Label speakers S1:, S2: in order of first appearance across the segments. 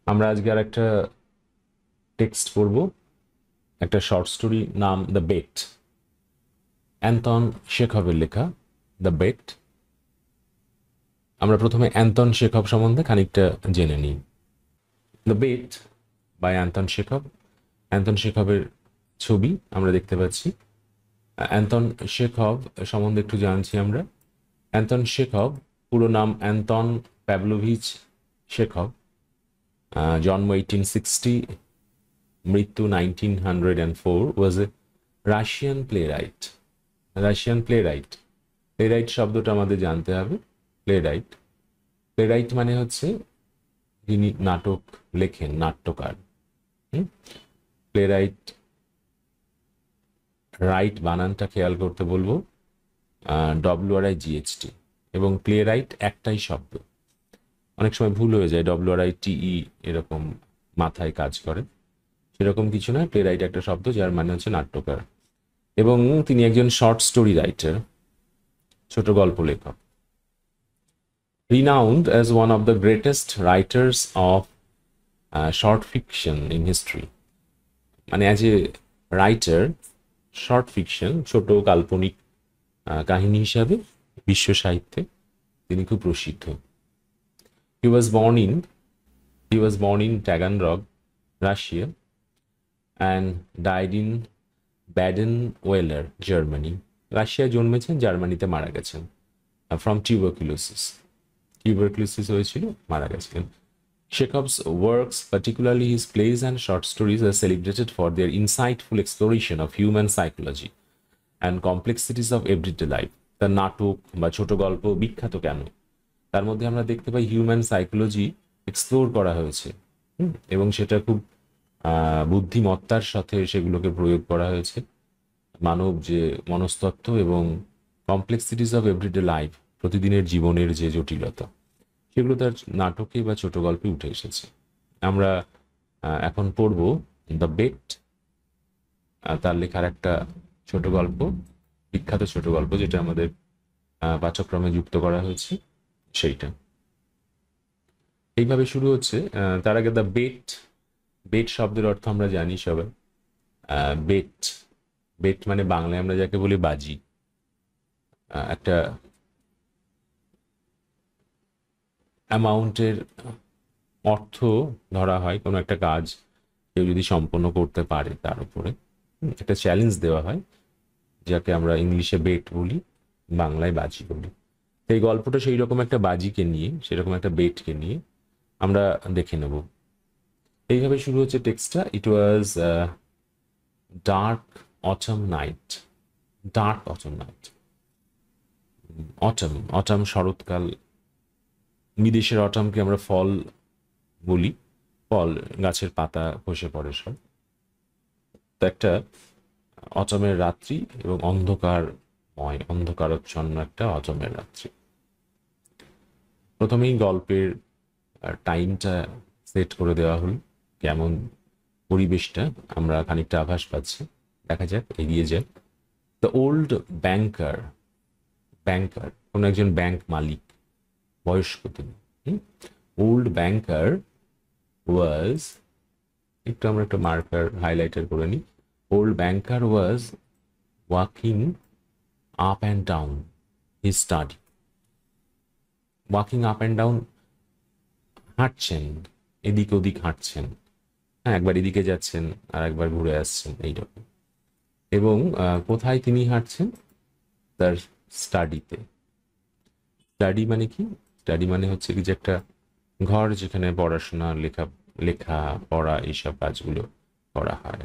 S1: আমরা আজকে আর একটা টেক্সট পড়ব, একটা শর্ট স্টোরি, নাম দ্য বেট। অ্যান্টন শেখবের লেখা দ্য বেট। আমরা প্রথমে অ্যান্টন শেখব সম্বন্ধে খানিকটা জেনে নিই। The bet by Anton Chekhov. Anton শেখবের ছবি আমরা দেখতে পাচ্ছি। অ্যান্টন শেখব সম্বন্ধে একটু জানছি আমরা। অ্যান্টন শেখব, পুরো নাম অ্যান্টন প্যাভলোভিচ শেখব, জন্ম 1860, মৃত্যু 1904, was a Russian playwright. Russian playwright, playwright শব্দটা আমাদের জানতে হবে। প্লেরাইট, প্লেরাইট মানে হচ্ছে যিনি নাটক লেখেন, নাট্যকার। প্লেরাইট, রাইট বানানটা খেয়াল করতে বলবো, WRIGHT, এবং প্লেরাইট একটাই শব্দ। অনেক সময় ভুল হয়ে যায়, WRITE এরকম মাথায় কাজ করে, সেরকম কিছু নয়। প্লেরাইট একটা শব্দ যার মানে হচ্ছে নাট্যকার, এবং তিনি একজন শর্ট স্টোরি রাইটার, ছোট গল্প লেখক। Renowned as one of the greatest writers of short fiction in history, মানে as a writer short fiction, ছোট কাল্পনিক কাহিনী হিসাবে বিশ্ব সাহিত্যে তিনি খুব প্রসিদ্ধ। He was born in Taganrog, Russia, and died in Baden-Weiler, Germany. রাশিয়ায় জন্মেছেন, জার্মানিতে মারা গেছেন ফ্রম টিউবারকুলোসিস হয়েছিল, মারা গেছিলেন। Chekhov's works, particularly his plays and short stories, are celebrated for their insightful exploration of human psychology and complexities of everyday life. তার নাটক বা ছোট গল্প বিখ্যাত কেন? তার মধ্যে আমরা দেখতে পাই হিউম্যান সাইকোলজি এক্সপ্লোর করা হয়েছে, এবং সেটা খুব বুদ্ধিমত্তার সাথে সেগুলোকে প্রয়োগ করা হয়েছে। মানব যে মনস্তত্ত্ব এবং কমপ্লেক্সিটিস অফ এভরিডে লাইফ, প্রতিদিনের জীবনের যে জটিলতা, সেগুলো তার নাটকে বা ছোট গল্পে উঠে এসেছে। আমরা এখন পড়ব দ্য বেট, তার লেখার একটা ছোট গল্প, বিখ্যাত ছোট গল্প, যেটা আমাদের পাঠ্যক্রমে যুক্ত করা হয়েছে সেইটা। এইভাবে শুরু হচ্ছে। তার আগে দ্য বেট, বেট শব্দের অর্থ আমরা জানি সবাই। বেট, বেট মানে বাংলায় আমরা যাকে বলি বাজি। একটা অ্যামাউন্টের অর্থ ধরা হয় কোনো একটা কাজ কেউ যদি সম্পন্ন করতে পারে, তার উপরে একটা চ্যালেঞ্জ দেওয়া হয়, যাকে আমরা ইংলিশে বেট বলি, বাংলায় বাজি বলি। এই গল্পটা সেই রকম একটা বাজিকে নিয়ে, সেরকম একটা বেটকে নিয়ে আমরা দেখে নেব। এইভাবে শুরু হচ্ছে টেক্সটটা। It was dark autumn night. Dark autumn night, autumn, autumn শরৎকাল। বিদেশের অটামকে আমরা ফল বলি, ফল, গাছের পাতা খসে পড়ে সব। তো একটা অটমের রাত্রি এবং অন্ধকারময়, অন্ধকারচ্ছন্ন একটা অটমের রাত্রি। প্রথমেই গল্পের টাইমটা সেট করে দেওয়া হল, কেমন পরিবেশটা আমরা খানিকটা আভাস পাচ্ছি। দেখা যাক, এগিয়ে যাক। দ্য ওল্ড ব্যাংকার, ব্যাংকার কোন একজন ব্যাংক মালিক, বয়স্ক তিনি। ওল্ড ব্যাংকার ওয়াজ, একটু আমরা একটা মার্কার হাইলাইটার করে নিই। Old banker was walking up and down his study. Walking up and down, হাঁটছেন, এদিক ওদিক হাঁটছেন, হ্যাঁ, একবার এদিকে যাচ্ছেন আর একবার ঘুরে আসছেন, এইরকম। এবং কোথায় তিনি হাঁটছেন? তার স্টাডিতে। স্টাডি মানে কি? স্টাডি মানে হচ্ছে কি যে একটা ঘর যেখানে পড়াশোনা, লেখা লেখা পড়া এইসব কাজগুলো করা হয়।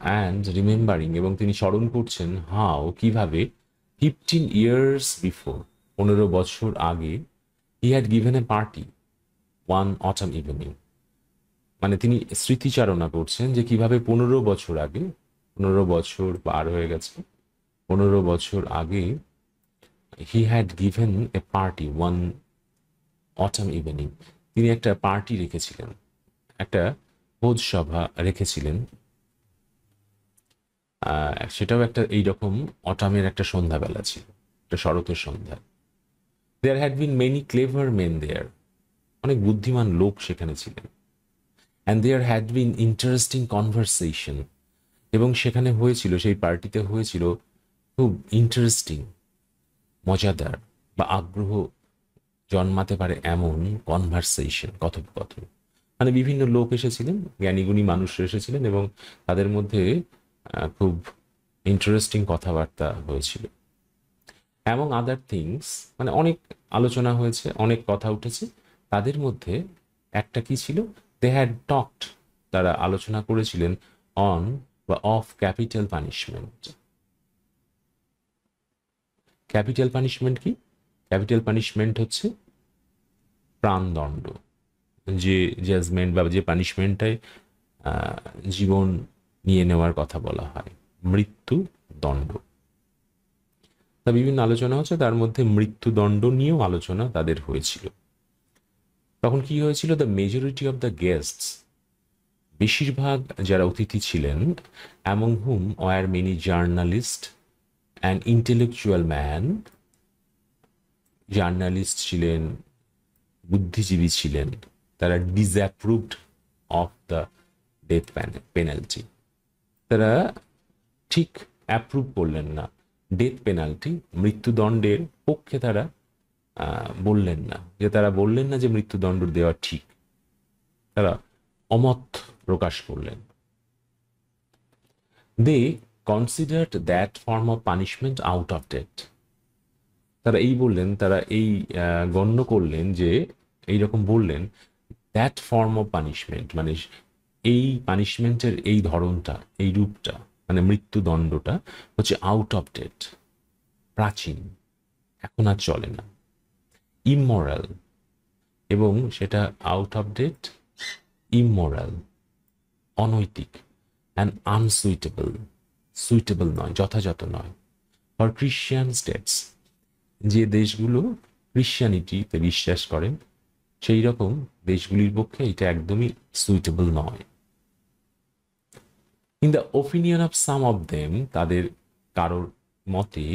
S1: অ্যান্ড রিমেম্বারিং, এবং তিনি স্মরণ করছেন, হাউ, কিভাবে, 15 years বিফোর, 15 বছর আগে, he had given a party one autumn evening. মানে তিনি স্মৃতিচারণা করছেন যে কিভাবে 15 বছর আগে, 15 বছর পার হয়ে গেছে, 15 বছর আগে, he had given a party one autumn evening, তিনি একটা পার্টি রেখেছিলেন, একটা ভোজ সভা রেখেছিলেন। সেটাও একটা এইরকম অটামের একটা সন্ধ্যাবেলা ছিল, একটা শরতের সন্ধ্যা। There had been many clever men there, অনেক বুদ্ধিমান লোক সেখানে ছিলেন। And there had been interesting conversation, এবং সেখানে হয়েছিল, সেই পার্টিতে হয়েছিল খুব ইন্টারেস্টিং, মজাদার বা আগ্রহ জন্মাতে পারে এমন কনভারসেশন, কথোপকথন। মানে বিভিন্ন লোক এসেছিলেন, জ্ঞানীগুণী মানুষ এসেছিলেন, এবং তাদের মধ্যে খুব ইন্টারেস্টিং কথাবার্তা হয়েছিল। এবং আদার থিংস, মানে অনেক আলোচনা হয়েছে, অনেক কথা উঠেছে। তাদের মধ্যে একটা কি ছিল, দে হ্যাড টকড, তারা আলোচনা করেছিলেন অন বা of capital punishment. Capital punishment কি? ক্যাপিটাল পানিশমেন্ট হচ্ছে প্রাণদণ্ড, যে জাজমেন্ট বা যে পানিশমেন্টটায় জীবন নিয়ে নেওয়ার কথা বলা হয়, মৃত্যু দণ্ড। তা বিভিন্ন আলোচনা হচ্ছে, তার মধ্যে মৃত্যুদণ্ড নিয়েও আলোচনা তাদের হয়েছিল। তখন কি হয়েছিল, the majority of the guests, বেশিরভাগ যারা অতিথি ছিলেন, among hmm were many journalist and intellectual man, journalist ছিলেন, বুদ্ধিজীবী ছিলেন, তারা ডিসঅ্যাপ্রুভড অফ দ্য ডেথ পেনাল্টি, তারা ঠিক অ্যাপ্রুভ করলেন না ডেথ পেনাল্টি, মৃত্যুদণ্ডের পক্ষে তারা বললেন না, তারা বললেন না যে মৃত্যুদণ্ড দেওয়া ঠিক, তারা অমত প্রকাশ করলেন। They considered that form of punishment out of date, তারা এই বললেন, তারা এই গণ্য করলেন যে, এইরকম বললেন, দ্যাট ফর্ম অফ পানিশমেন্ট, মানে এই পানিশমেন্টের এই ধরনটা, এই রূপটা, মানে মৃত্যুদণ্ডটা হচ্ছে আউট অফ ডেট, প্রাচীন, এখন আর চলে না, ইমমরাল, এবং সেটা আউট অফ ডেট, ইমমরাল, অনৈতিক, অ্যান্ড আনসুইটেবল, সুইটেবল নয়, যথাযথ নয়, ফর খ্রিশ্চান স্টেটস, যে দেশগুলো ক্রিশ্চিয়ানিটিতে বিশ্বাস করেন সেই রকম দেশগুলির পক্ষে এটা একদমই সুইটেবল নয়। In the opinion of some of them, তাদের কারোর মতে,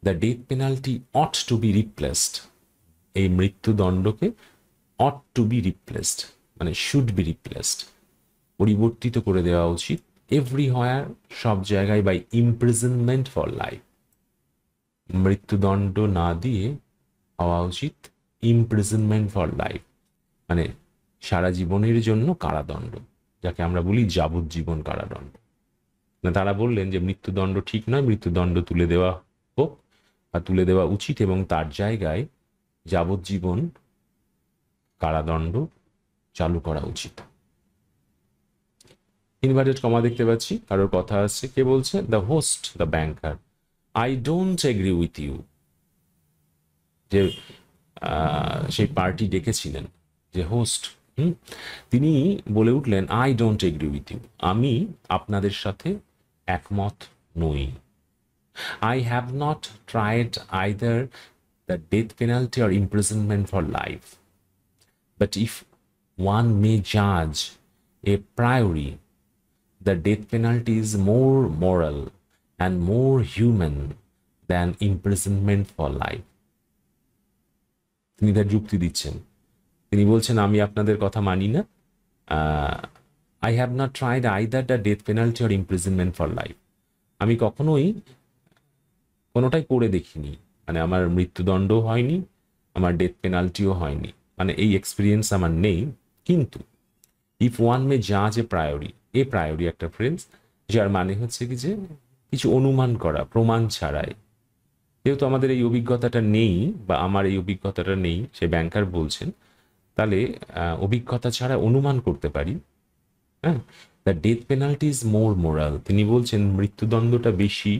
S1: the death penalty ought to be replaced, এই মৃত্যুদণ্ডকে অট টু বি রিপ্লেসড, মানে শুড বি রিপ্লেসড, পরিবর্তিত করে দেওয়া উচিত, এভরিহোয়ার, সব জায়গায়, বাই ইমপ্রিজনমেন্ট ফর লাইফ, মৃত্যুদণ্ড না দিয়ে হওয়া উচিত ইমপ্রিজনমেন্ট ফর লাইফ, মানে সারা জীবনের জন্য কারাদণ্ড, যাকে আমরা বলি যাবজ্জীবন কারাদণ্ড। তারা বললেন যে মৃত্যুদণ্ড ঠিক নয়, মৃত্যুদণ্ড তুলে দেওয়া হোক বা তুলে দেওয়া উচিত, এবং তার জায়গায় যাবজ্জীবন কারাদণ্ড চালু করা উচিত। ইনভার্টেড কমা দেখতে পাচ্ছি, কারোর কথা আছে, কে বলছে, the host the banker, I don't agree with you, যে সেই পার্টি ডেকেছিলেন, যে হোস্ট, তিনি বলে উঠলেন, I don't agree with you, আমি আপনাদের সাথে একমত নই। I have not tried either the death penalty or imprisonment for life. But if one may judge a priori, the death penalty is more moral and more human than imprisonment for life. তিনি তার যুক্তি দিচ্ছেন, তিনি বলছেন, আমি আপনাদের কথা মানি না, I have not tried either the death penalty or imprisonment for life. আমি কখনোই কোনোটাই করে দেখিনি, মানে আমার মৃত্যুদণ্ডও হয়নি, আমার ডেথ পেনাল্টিও হয়নি, মানে এই এক্সপিরিয়েন্স আমার নেই। কিন্তু ইফ ওয়ান মে জাজ এ প্রায়োরি, এ প্রায়োরি একটা ফ্রেজ, যার মানে হচ্ছে কি যে কিছু অনুমান করা, প্রমাণ ছাড়াই, যেহেতু আমাদের এই অভিজ্ঞতাটা নেই বা আমার এই অভিজ্ঞতাটা নেই, সে ব্যাংকার বলছেন, তাহলে অভিজ্ঞতা ছাড়া অনুমান করতে পারি, হ্যাঁ, the death penalty is more moral, তিনি বলছেন মৃত্যুদণ্ডটা বেশি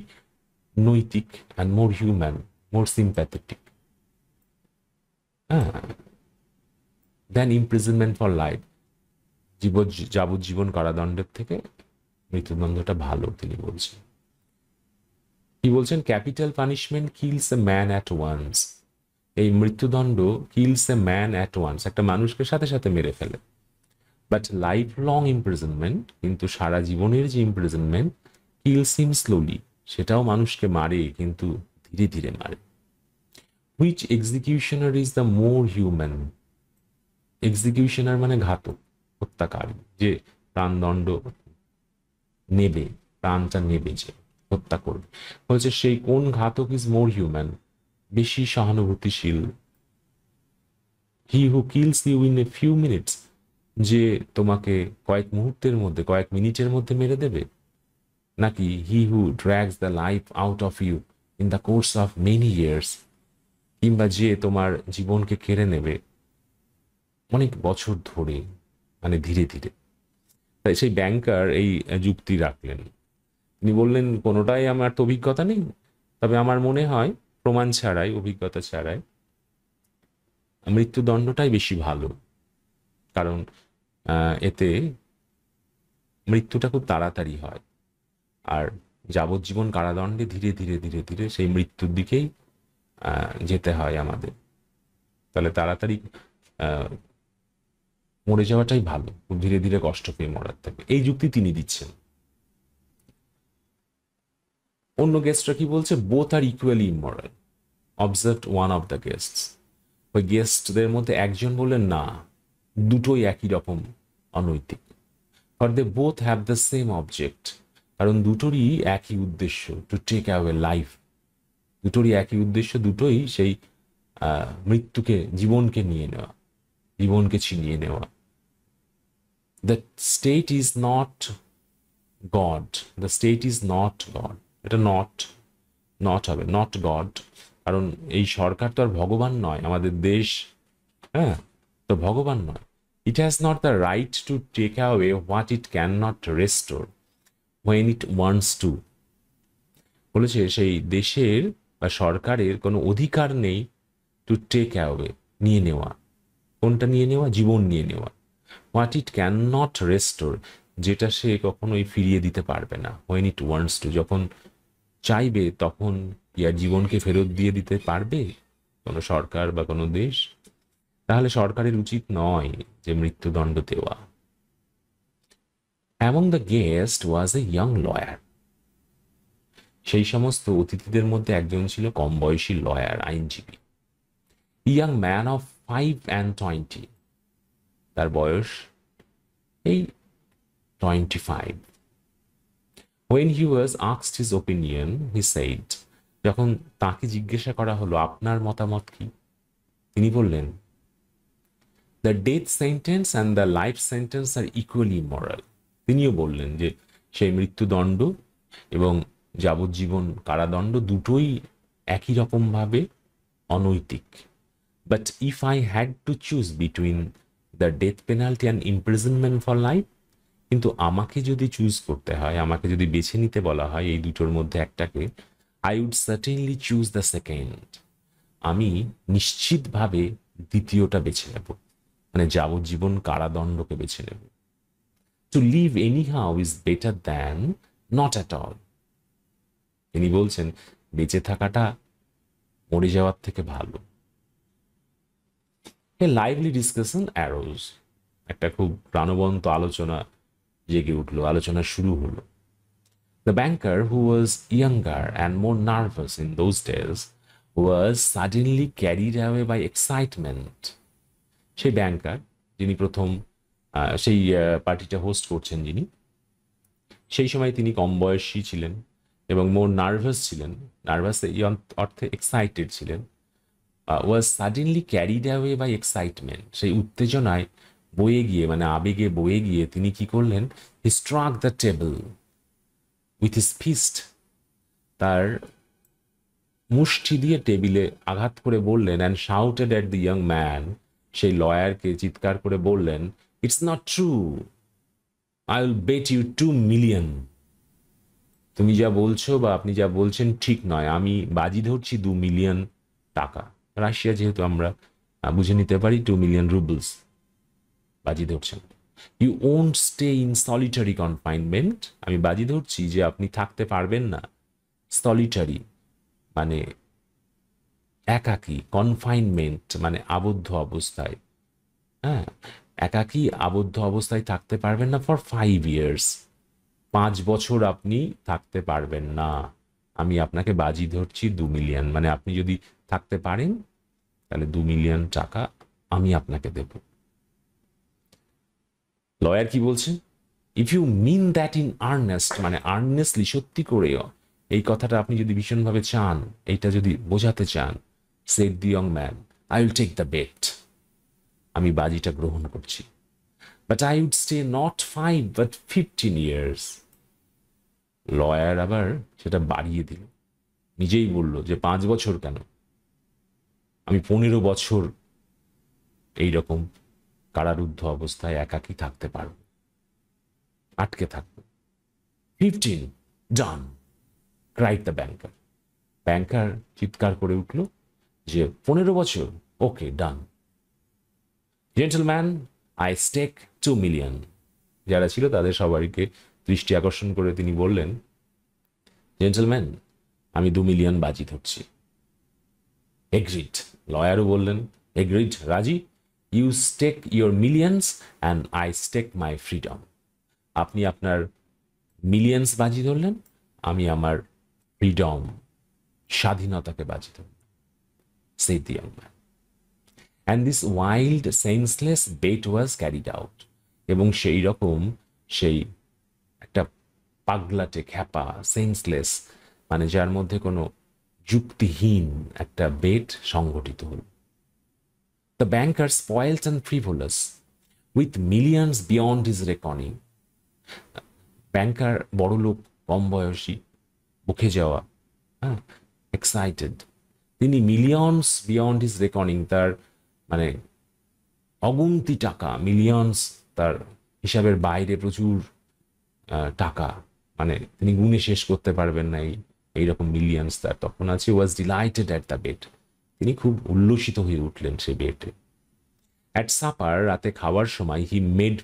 S1: নৈতিক, and more human, more sympathetic, হ্যাঁ, দেন ইমপ্রিজনমেন্ট ফর লাইফ, যাবজ্জীবন কারাদণ্ডের থেকে মৃত্যুদণ্ডটা ভালো, তিনি বলছেন। কি বলছেন, capital punishment kills a man at once, এই মৃত্যুদণ্ড kills a man at once, একটা মানুষকে সাথে সাথে মেরে ফেলে। বাট লাইফ লং ইমপ্রিজনমেন্ট, কিন্তু সারা জীবনের যে ইমপ্রিজনমেন্ট, কিলস হিম স্লোলি, সেটাও মানুষকে মারে, কিন্তু ধীরে ধীরে মারে। Which executioner is the more human, executioner মানে ঘাতক, হত্যাকারী, যে প্রাণদণ্ড নেবে, প্রাণটা নেবে, যে হত্যা করবে। বলছে সেই কোন ঘাতক ইজ মোর হিউম্যান, বেশি সহানুভূতিশীল, he who kills you in a few minutes, যে তোমাকে কয়েক মুহূর্তের মধ্যে, কয়েক মিনিটের মধ্যে মেরে দেবে, নাকি he who drags the life out of you in the course of many years, কিংবা যে তোমার জীবনকে কেড়ে নেবে অনেক বছর ধরে, মানে ধীরে ধীরে। তাই সেই ব্যাংকার এই যুক্তি রাখলেন। তিনি বললেন কোনোটাই আমার তো অভিজ্ঞতা নেই, তবে আমার মনে হয় প্রমাণ ছাড়াই, অভিজ্ঞতা ছাড়াই মৃত্যুদণ্ডটাই বেশি ভালো। কারণ এতে মৃত্যুটা খুব তাড়াতাড়ি হয়, আর যাবজ্জীবন কারাদণ্ডে ধীরে ধীরে ধীরে ধীরে সেই মৃত্যুর দিকেই যেতে হয় আমাদের। তাহলে তাড়াতাড়ি মরে যাওয়াটাই ভালো, খুব ধীরে ধীরে কষ্ট পেয়ে মরার থেকে। এই যুক্তি তিনি দিচ্ছেন। অন্য গেস্টরা কি বলছে? Both are equally immoral, observed one of the guests. ওই গেস্টদের মধ্যে একজন বললেন না, দুটোই একই রকম অনৈতিক। For they both have the same object, কারণ দুটোরই একই উদ্দেশ্য, টু টেক অ্যাওয়ে লাইফ। দুটোরই একই উদ্দেশ্য, দুটোই সেই মৃত্যুকে, জীবনকে নিয়ে নেওয়া, জীবনকে ছিনিয়ে নেওয়া। The state is not god, the state is not god, এটা নট, নট হবে, নট গড। কারণ এই সরকার তো আর ভগবান নয়, আমাদের দেশ, হ্যাঁ, তো ভগবান নয়। It has not the right to take away what it can not restore when it wants to. বলেছে সেই দেশের বা সরকারের কোনো অধিকার নেই টু টেক অ্যাওয়ে, নিয়ে নেওয়া। কোনটা নিয়ে নেওয়া? জীবন নিয়ে নেওয়া। What it can not restore, যেটা সে কখনোই ফিরিয়ে দিতে পারবে না। হোয়েন ইট ওয়ান্টস টু, যখন চাইবে তখন কি আর জীবনকে ফেরত দিয়ে দিতে পারবে কোনো সরকার বা কোনো দেশ? তাহলে সরকারের উচিত নয় যে মৃত্যুদণ্ড দেওয়া। Among the guest was a young lawyer, সেই সমস্ত অতিথিদের মধ্যে একজন ছিল কম বয়সী লয়ার, আইনজীবী। ইয়াং ম্যান অফ 25, তার বয়স এই 25। When he was asked his opinion, he said, যখন তাকে জিজ্ঞাসা করা হলো আপনার মতামত কি, তিনি বললেন, the death sentence and the life sentence are equally immoral. তিনিও বললেন যে সেই মৃত্যুদণ্ড এবং যাবজ্জীবন কারাদণ্ড দুটোই একই রকমভাবে অনৈতিক। But if I had to choose between the death penalty and imprisonment for life, কিন্তু আমাকে যদি চুজ করতে হয়, আমাকে যদি বেছে নিতে বলা হয় এই দুটোর মধ্যে একটাকে, I would certainly choose the second. আমি নিশ্চিতভাবে দ্বিতীয়টা বেছে নেব, মানে যাবজ্জীবন কারাদণ্ডকে বেছে নেব। To live anyhow is better than not at all. তিনি বলছেন বেঁচে থাকাটা মরে যাওয়ার থেকে ভালো। এ লাইভলি ডিসকাশন অ্যারোজ, একটা খুব প্রাণবন্ত আলোচনা জেগে উঠলো, আলোচনা শুরু হলো। The banker, who was younger and more nervous in those days, was suddenly carried away by excitement. সেই ব্যাংকার যিনি প্রথম সেই পার্টিটা হোস্ট করছেন, যিনি সেই সময় তিনি কম বয়সী ছিলেন এবং মোর নার্ভাস ছিলেন, নার্ভাস এই অর্থে এক্সাইটেড ছিলেন। Was suddenly carried away by excitement, সেই উত্তেজনায় বয়ে গিয়ে, মানে আবেগে বয়ে গিয়ে তিনি কি করলেন? He struck the table with his fist, তার মুষ্টি দিয়ে টেবিলে আঘাত করে বললেন, and shouted at the young man, সেই লয়ারকে চিৎকার করে বললেন, it's not true, I will bet you 2 million. তুমি যা বলছো বা আপনি যা বলছেন ঠিক নয়, আমি বাজি ধরছি 2 মিলিয়ন টাকা। রাশিয়া যেহেতু আমরা বুঝে নিতে পারি, 2 মিলিয়ন রুবলস বাজি ধরছেন। You won't stay in solitary confinement, আমি বাজি ধরছি যে আপনি থাকতে পারবেন না সলিটারি মানে একাকী, কনফাইনমেন্ট মানে আবদ্ধ অবস্থায়, হ্যাঁ, একাকী আবদ্ধ অবস্থায় থাকতে পারবেন না ফর 5 ইয়ার্স, 5 বছর আপনি থাকতে পারবেন না। আমি আপনাকে বাজি ধরছি 2 মিলিয়ন, মানে আপনি যদি থাকতে পারেন তাহলে 2 মিলিয়ন টাকা আমি আপনাকে দেব। লয়ার কি বলছেন? If you mean that in earnest, মানে আর্নেস্টলি, সত্যি করেও এই কথাটা আপনি যদি ভীষণভাবে চান, এইটা যদি বোঝাতে চান, said the young man, I will take the bet, আমি বাজিটা গ্রহণ করছি, but I would stay not 5 but 15 years। Lawyer আবার সেটা বাড়িয়ে দিল, নিজেই বলল যে 5 বছর কেন, আমি 15 বছর এইরকম কারারুদ্ধ অবস্থায় একাকী থাকতে পারবো, আটকে থাকবো। 15, ডান, ক্রাইড দ্য ব্যাংকার। ব্যাংকার চিৎকার করে উঠল যে 15 বছর, okay, done. Gentleman, I stake 2 million। যারা ছিল তাদের সবাইকে দৃষ্টি আকর্ষণ করে তিনি বললেন, জেন্টলম্যান, আমি 2 million বাজি ধরছি। এগ্রিড, লয়ারও বললেন, এগ্রিড, রাজি। You stake your millions and I stake my freedom. আপনি আপনার মিলিয়ন্স বাজি ধরলেন, আমি আমার ফ্রিডম, স্বাধীনতাকে বাজি ধরলাম। said the young man. And this wild, senseless bet was carried out. এবং সেই রকম, সেই একটা পাগলাটে, খ্যাপা, সেন্সলেস, মানে যার মধ্যে কোনো যুক্তিহীন একটা বেট সংগঠিত হল। The banker, spoilt and frivolous, with millions beyond his reckoning. ব্যাংকার বড়লোক, কম বয়সী, বুকে যাওয়া, হ্যাঁ, এক্সাইটেড, তিনি মিলিয়নস বিয়ন্ড হিজ রেকর্ডিং, তার মানে অগুন্তি টাকা, মিলিয়নস তার হিসাবের বাইরে প্রচুর টাকা, মানে তিনি গুণে শেষ করতে পারবেন না এইরকম মিলিয়নস তার তখন আছে। Was delighted at the bet, তিনি খুব উল্লসিত হয়ে উঠলেন সে বেটে। অ্যাট সাপার, রাতে খাওয়ার সময়, he made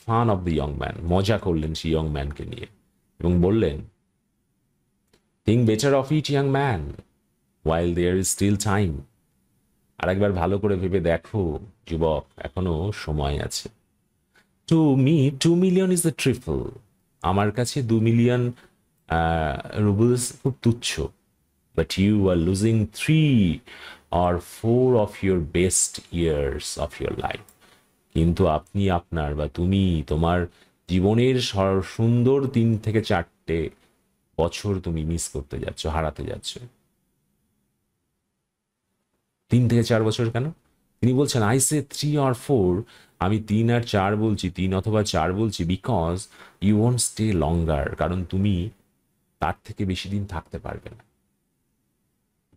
S1: fun of the young man, মজা করলেন সেই ইয়ং ম্যানকে নিয়ে এবং বললেন, think better of it young man while there is still time. আর একবার ভালো করে ভেবে দেখো যুবক, এখনো সময় আছে। To me 2 million is the triple. আমার কাছে 2 million রুবলস খুব তুচ্ছ। But you R losing 3 or 4 of your best years of your life. কিন্তু আপনি আপনার বা তুমি তোমার জীবনের সুন্দর 3 থেকে 4টে বছর তুমি মিস করতে যাচ্ছ, হারাতে যাচ্ছ। 3 থেকে 4 বছর কেন? তিনি বলছেন, আই সে 3 or 4, আমি 3 আর 4 বলছি, 3 অথবা 4 বলছি, because you won't stay longer, কারণ তুমি তার থেকে বেশি দিন থাকতে পারবে না।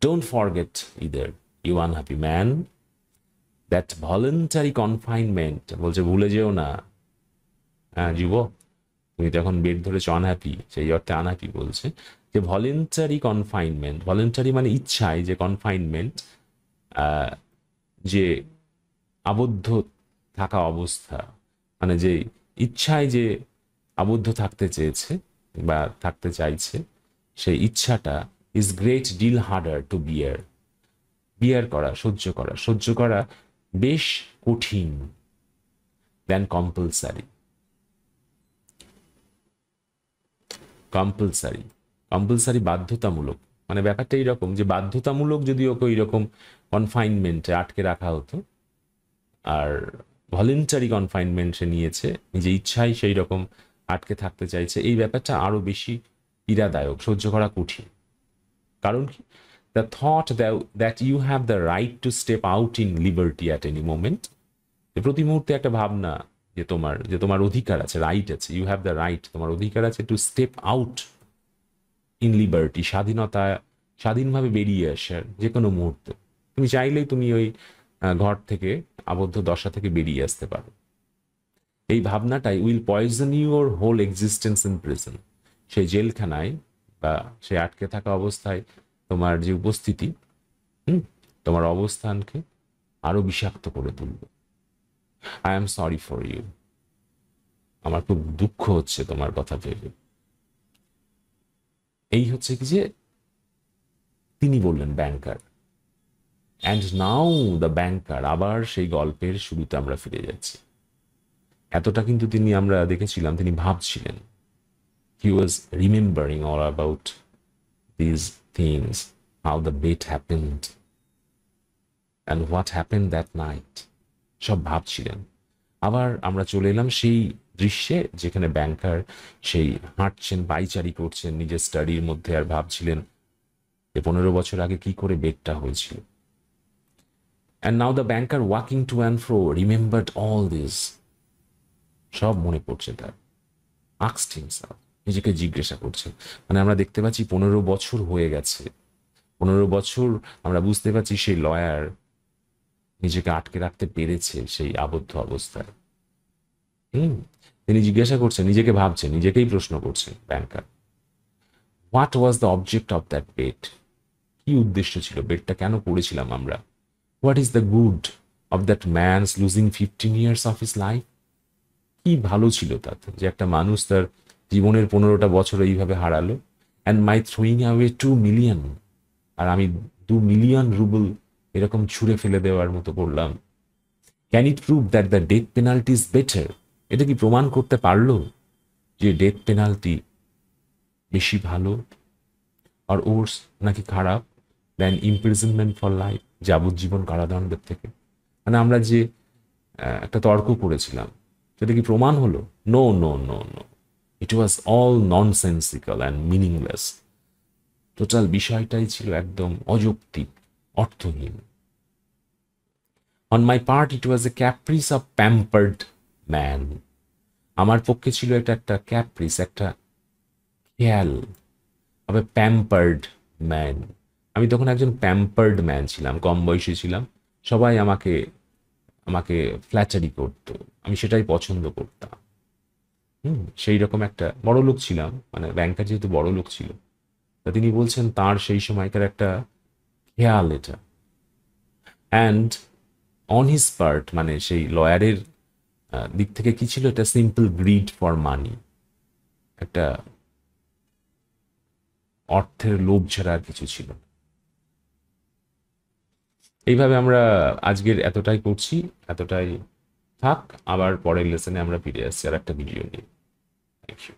S1: Don't forget either, you unhappy man, that voluntary confinement, বলছে ভুলে যেও না। হ্যাঁ যুবক, তুমি তো এখন বেড ধরেছ আনহ্যাপি, সেই অর্থে আনহ্যাপি বলছে যে ভলেন্টারি কনফাইনমেন্ট, ভলেন্টারি মানে ইচ্ছায়, যে কনফাইনমেন্ট যে আবদ্ধ থাকা অবস্থা, মানে যে ইচ্ছায় যে আবদ্ধ থাকতে চেয়েছে বা থাকতে চাইছে, সেই ইচ্ছাটা is great deal harder to bear করা, সহ্য করা বেশ কঠিন দেন কম্পালসারি বাধ্যতামূলক, মানে ব্যাপারটা এইরকম যে বাধ্যতামূলক যদি ওকে ওইরকম কনফাইনমেন্টে আটকে রাখা হতো, আর ভলেন্টারি কনফাইনমেন্ট সে নিয়েছে, নিজে ইচ্ছাই সেই রকম আটকে থাকতে চাইছে, এই ব্যাপারটা আরো বেশি পীড়াদায়ক, সহ্য করা কঠিন। কারণ কি? The thought that you have the right to step out in liberty at any moment, প্রতি মুহূর্তে একটা ভাবনা যে তোমার অধিকার আছে, রাইট আছে, ইউ হ্যাভ দ্য রাইট, তোমার অধিকার আছে to step out in liberty, স্বাধীনভাবে বেরিয়ে আসার যে কোনো মুহূর্তে। তুমি চাইলেই তুমি ওই ঘর থেকে, আবদ্ধ দশা থেকে বেরিয়ে আসতে পারো। এই ভাবনাটাই will poison your whole existence in prison, সেই জেলখানায় বা সেই আটকে থাকা অবস্থায় তোমার যে উপস্থিতি, তোমার অবস্থানকে আরো বিষাক্ত করে তুলবে। I am sorry for you, আমার খুব দুঃখ হচ্ছে তোমার কথা ভেবে। এই হচ্ছে কি যে তিনি বললেন ব্যাংকার। অ্যান্ড নাও দ্য ব্যাংকার, আবার সেই গল্পের শুরুতে আমরা ফিরে যাচ্ছি। এতটা কিন্তু আমরা দেখেছিলাম তিনি ভাবছিলেন, he was remembering all about these things, how the bet happened and what happened that night. সব ভাবছিলেন। আবার আমরা চলে এলাম সেই দৃশ্যে যেখানে ব্যাংকার সেই হাঁটছেন, পায়চারি করছেন নিজের স্টাডির মধ্যে, আর ভাবছিলেন যে 15 বছর আগে কি করে বেডটা হয়েছিল। And now the banker walking to and ফ্রো remembered all this, সব মনে পড়ছে তার। আস্কড হিমসেলফ, নিজেকে জিজ্ঞাসা করছে, মানে আমরা দেখতে পাচ্ছি 15 বছর হয়ে গেছে, 15 বছর আমরা বুঝতে পারছি সেই লয়ার নিজেকে আটকে রাখতে পেরেছে সেই আবদ্ধ অবস্থায়। হুম, তিনি জিজ্ঞাসা করছেন, নিজেকে ভাবছেন, নিজেকেই প্রশ্ন করছেন banker, what was the object of that bet, কি উদ্দেশ্য ছিল, বেডটা কেন করেছিলাম আমরা, what is the good of that man's losing 15 years of his life, কি ভালো ছিল তাতে যে একটা মানুষ তার জীবনের 15টা বছর এইভাবে হারালো, and my throwing away 2 million, আর আমি 2 মিলিয়ন রুবল এরকম ছুঁড়ে ফেলে দেওয়ার মতো করলাম। Can it prove that the death penalty is better, এটা কি প্রমাণ করতে পারলো যে ডেথ পেনাল্টি বেশি ভালো আর ওর্স নাকি খারাপ দেন ইমপ্রিজনমেন্ট ফর লাইফ, যাবজ্জীবন কারাদণ্ডের থেকে। মানে আমরা যে একটা তর্ক করেছিলাম সেটা কি প্রমাণ হলো? No no no no, it was all nonsensical and meaningless. Total বিষয়টাই ছিল একদম অযৌক্তিক, অর্থহীন। On my part it was a caprice of pampered man, আমার পক্ষে ছিল এটা একটা ক্যাপ্রিস, একটা খেয়াল, হবে প্যাম্পার্ড ম্যান। আমি তখন একজন প্যাম্পার্ড ম্যান ছিলাম, কম বয়সী ছিলাম, সবাই আমাকে আমাকে ফ্ল্যাচারি করতো, আমি সেটাই পছন্দ করতাম। সেই রকম একটা বড় লোক ছিলাম, মানে ব্যাংকার যেহেতু বড় লোক ছিল, তা তিনি বলছেন তার সেই সময়কার একটা খেয়াল এটা। অ্যান্ড অন হিজ পার্ট, মানে সেই লয়ারের দিক থেকে কি ছিল, এটা সিম্পল গ্রিড ফর মানি, একটা অর্থের লোভ ছাড়া আর কিছু ছিল না। এইভাবে আমরা আজকের এতটাই করছি, এতটাই থাক, আবার পরের লেসনে আমরা ফিরে আসছি আর একটা ভিডিও নিয়ে। Thank you.